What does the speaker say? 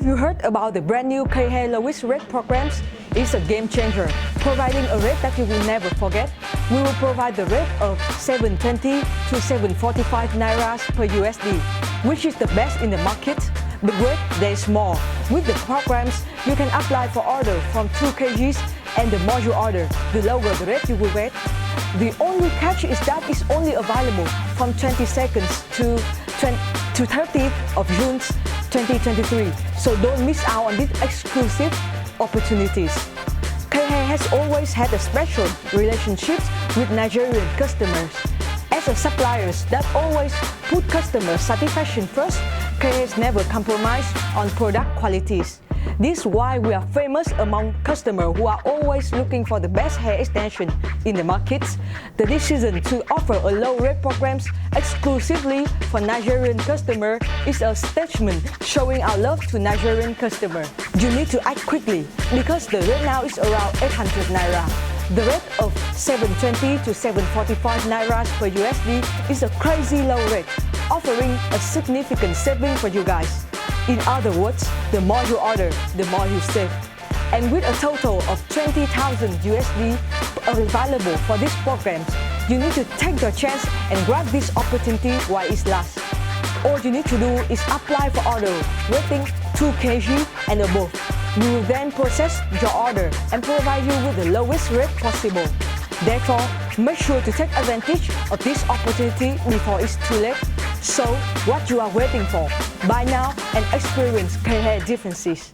you heard about the brand new K lowest rate programs? It's a game changer, providing a rate that you will never forget. We will provide the rate of 720 to 745 Nairas per USD, which is the best in the market. But wait, there's more. With the programs, you can apply for order from 2 kgs and the module order, the lower the rate you will get. The only catch is that it's only available from 22nd to 30th of June 2023, so don't miss out on these exclusive opportunities. K has always had a special relationships with Nigerian customers. As a supplier that always put customer satisfaction first, K has never compromised on product qualities. This is why we are famous among customers who are always looking for the best hair extension in the markets. The decision to offer a low rate programs exclusively for Nigerian customers is a statement showing our love to Nigerian customers. You need to act quickly because the rate now is around 800 Naira. The rate of 720 to 745 Nairas per USD is a crazy low rate, offering a significant saving for you guys. In other words, the more you order, the more you save. And with a total of 20,000 USD available for these programs, you need to take your chance and grab this opportunity while it lasts. All you need to do is apply for order, rating 2 kg and above. We will then process your order and provide you with the lowest rate possible. Therefore, make sure to take advantage of this opportunity before it's too late. So, what you are waiting for? Buy now and experience K differences.